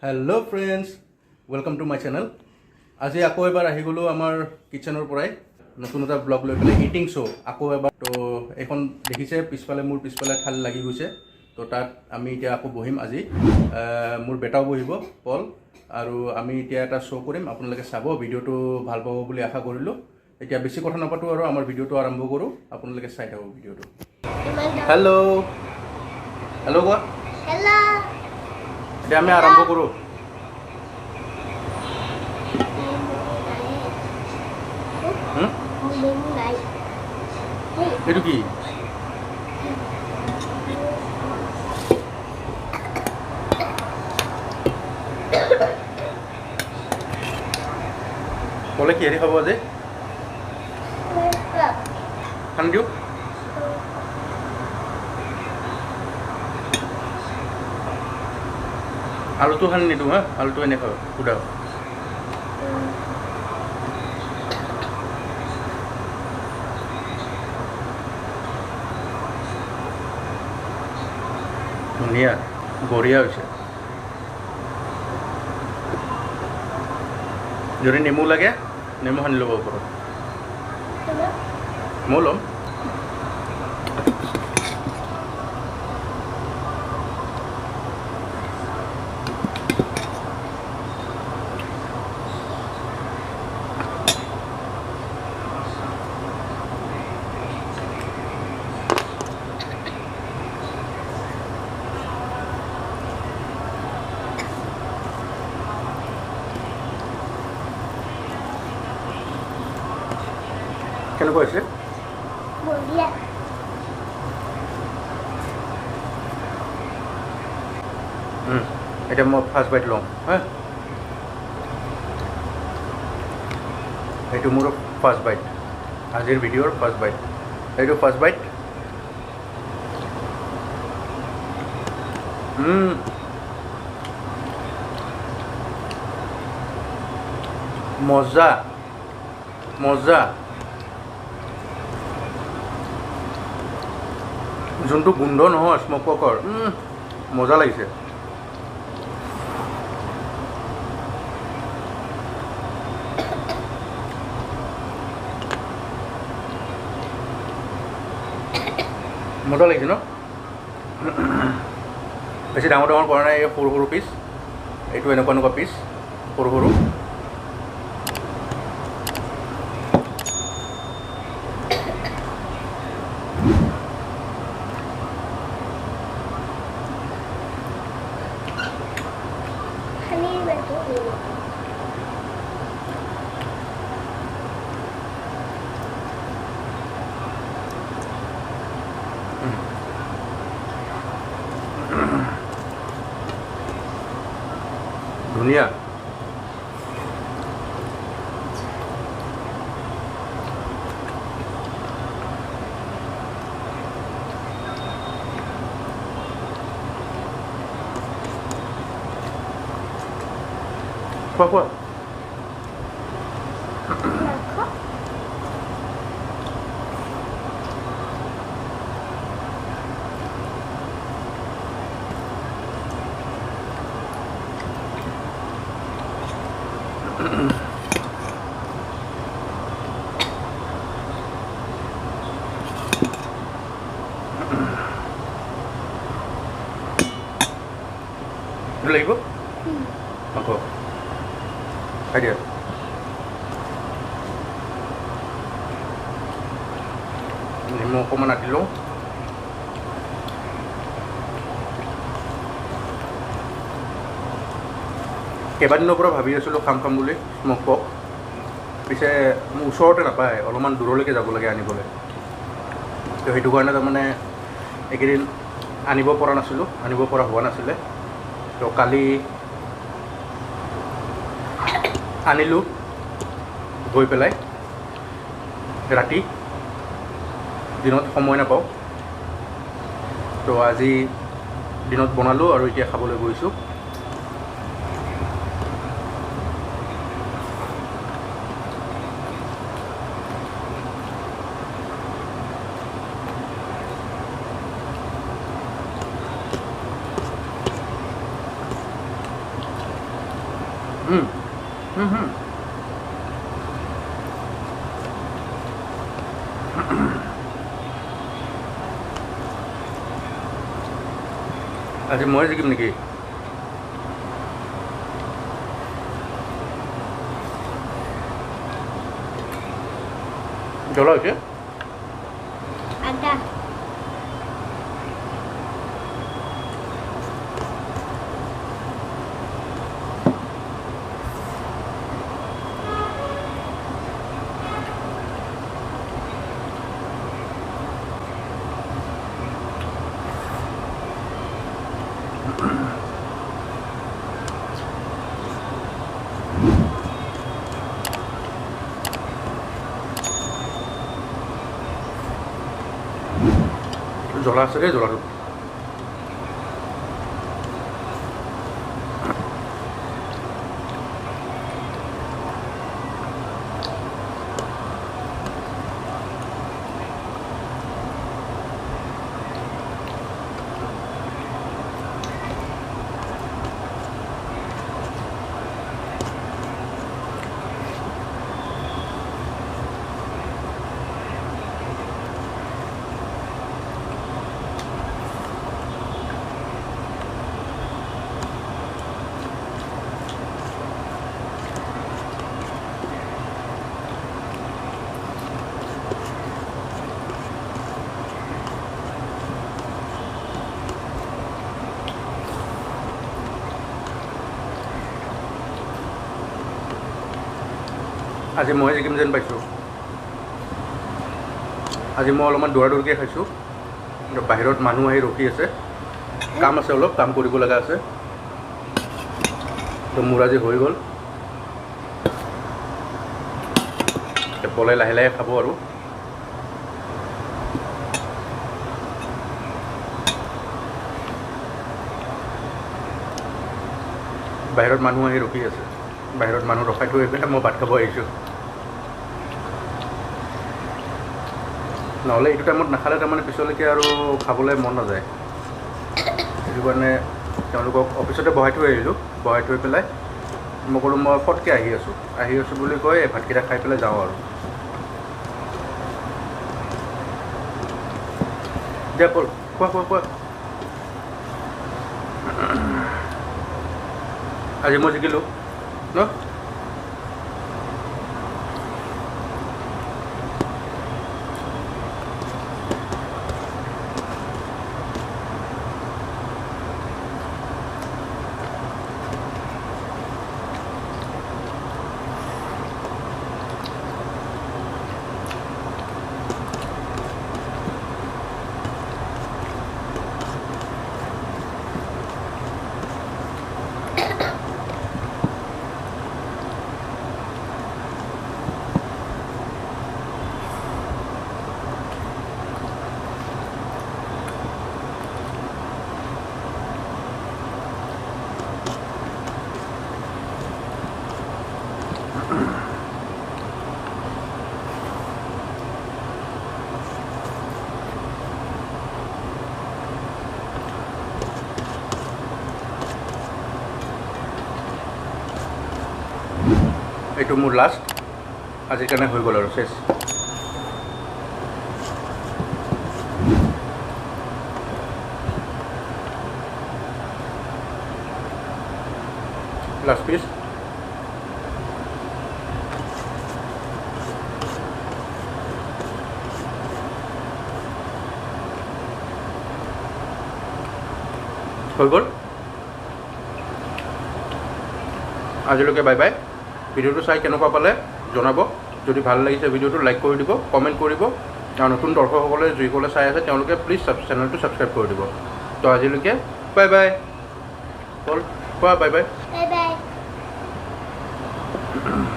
Hello friends, welcome to my channel. আজি আকৌ এবাৰ আহি গলো আমাৰ কিচেনৰ পৰাই নতুন এটা ব্লগ লৈ পেলাই ইটিং শো আকৌ এবাৰ তো এখন দেখিছে মোৰ পিছফালে ঠাল লাগি গৈছে তো তাত আমি এতিয়া আকৌ বহিম আজি মোৰ বেটাও বহিব পল আৰু আমি এতিয়া এটা শো কৰিম আপোনালোকে চাব ভিডিওটো ভাল পাব বুলি আশা কৰিলো এতিয়া বেছি কথা নাপাতো আৰু আমাৰ ভিডিওটো আৰম্ভ কৰো আপোনালোকে চাই থাকক ভিডিওটো হেল্ল হেল্ল গো হেল্ল এতিয়া আমি আৰম্ভ কৰো এটো কি বলে কি হেৰি খাব আজি খান দিও আলুটো খান নিদিওঁ হা আলুটো এনে খাওঁ সুদা ধুনীয়া বঢ়িয়া হৈছে যদি নেমু লাগে নেমু সানি ল'ব ওপৰত মই ল'ম কেনেকুৱা হৈছে বঢ়িয়া এতিয়া মই ফাৰ্ষ্ট বাইট লওঁ হা এইটো মোৰ ফাৰ্ষ্ট বাইট আজিৰ ভিডিঅ'ৰ ফাৰ্ষ্ট বাইট এইটো ফাৰ্ষ্ট বাইট মজা মজা যোনটো গোন্ধ নহয় স্মক পৰ্কৰ মজা লাগিছে মজা লাগিছে ন বেছি ডাঙৰ ডাঙৰ কৰা নাই এই সৰু সৰু পিচ এইটো এনেকুৱা পিচ সৰু সৰু ধুনীয়া খোৱা খোৱা লাগিব আকৌ খাই দিয়া নেমু অকণমান আঁকি লওঁ কেইবাদিনৰ পৰা ভাবি আছিলোঁ খাম বুলি স্মক পৰ্ক পিছে মোৰ ওচৰতে নাপায় অলপমান দূৰলৈকে যাব লাগে আনিবলৈ তো সেইটো কাৰণে তাৰমানে এইকেইদিন আনিব পৰা হোৱা নাছিলে তো কালি আনিলোঁ গৈ পেলাই ৰাতি দিনত সময় নাপাওঁ তো আজি দিনত বনালোঁ আৰু এতিয়া খাবলৈ গৈছোঁ আজি মই জিকিম নেকি জ্বলা হৈছে Ada. জ্বলা আছে দেই জ্বলাটো আজি মই জিকিম যেন পাইছোঁ আজি মই অলপমান দৌৰা দৌৰিকৈ খাইছোঁ বাহিৰত মানুহ আহি ৰখি আছে কাম আছে অলপ কাম কৰিব লগা আছে তো মোৰ আজি হৈ গ'ল পলাই লাহে লাহে খাব আৰু বাহিৰত মানুহ আহি ৰখি আছে বাহিৰত মানুহ ৰখাই থৈ পেলাই মই ভাত খাব আহিছোঁ নহ'লে এইটো টাইমত নাখালে তাৰমানে পিছলৈকে আৰু খাবলৈ মন নাযায় সেইটো কাৰণে তেওঁলোকক অফিচতে বহাই থৈ আহিলোঁ বহাই থৈ পেলাই মই ক'লোঁ মই ফটকৈ আহি আছোঁ বুলি কৈ ভাতকেইটা খাই পেলাই যাওঁ আৰু দিয়া পল খোৱা আজি মই জিকিলোঁ ন এইটো মোৰ লাষ্ট আজিৰ কাৰণে হৈ গ'ল আৰু শেষ লাষ্ট পিচ হৈ গ'ল আজিলৈকে বাই বাই ভিডিঅ'টো চাই কেনেকুৱা পালে জনাব যদি ভাল লাগিছে ভিডিঅ'টো লাইক কৰি দিব কমেণ্ট কৰিব আৰু নতুন দৰ্শকসকলে যিসকলে চাই আছে তেওঁলোকে প্লিজ চেনেলটো ছাবস্ক্ৰাইব কৰি দিব তো আজিলৈকে বাই বাই বল কোৱা বাই বাই Bye bye.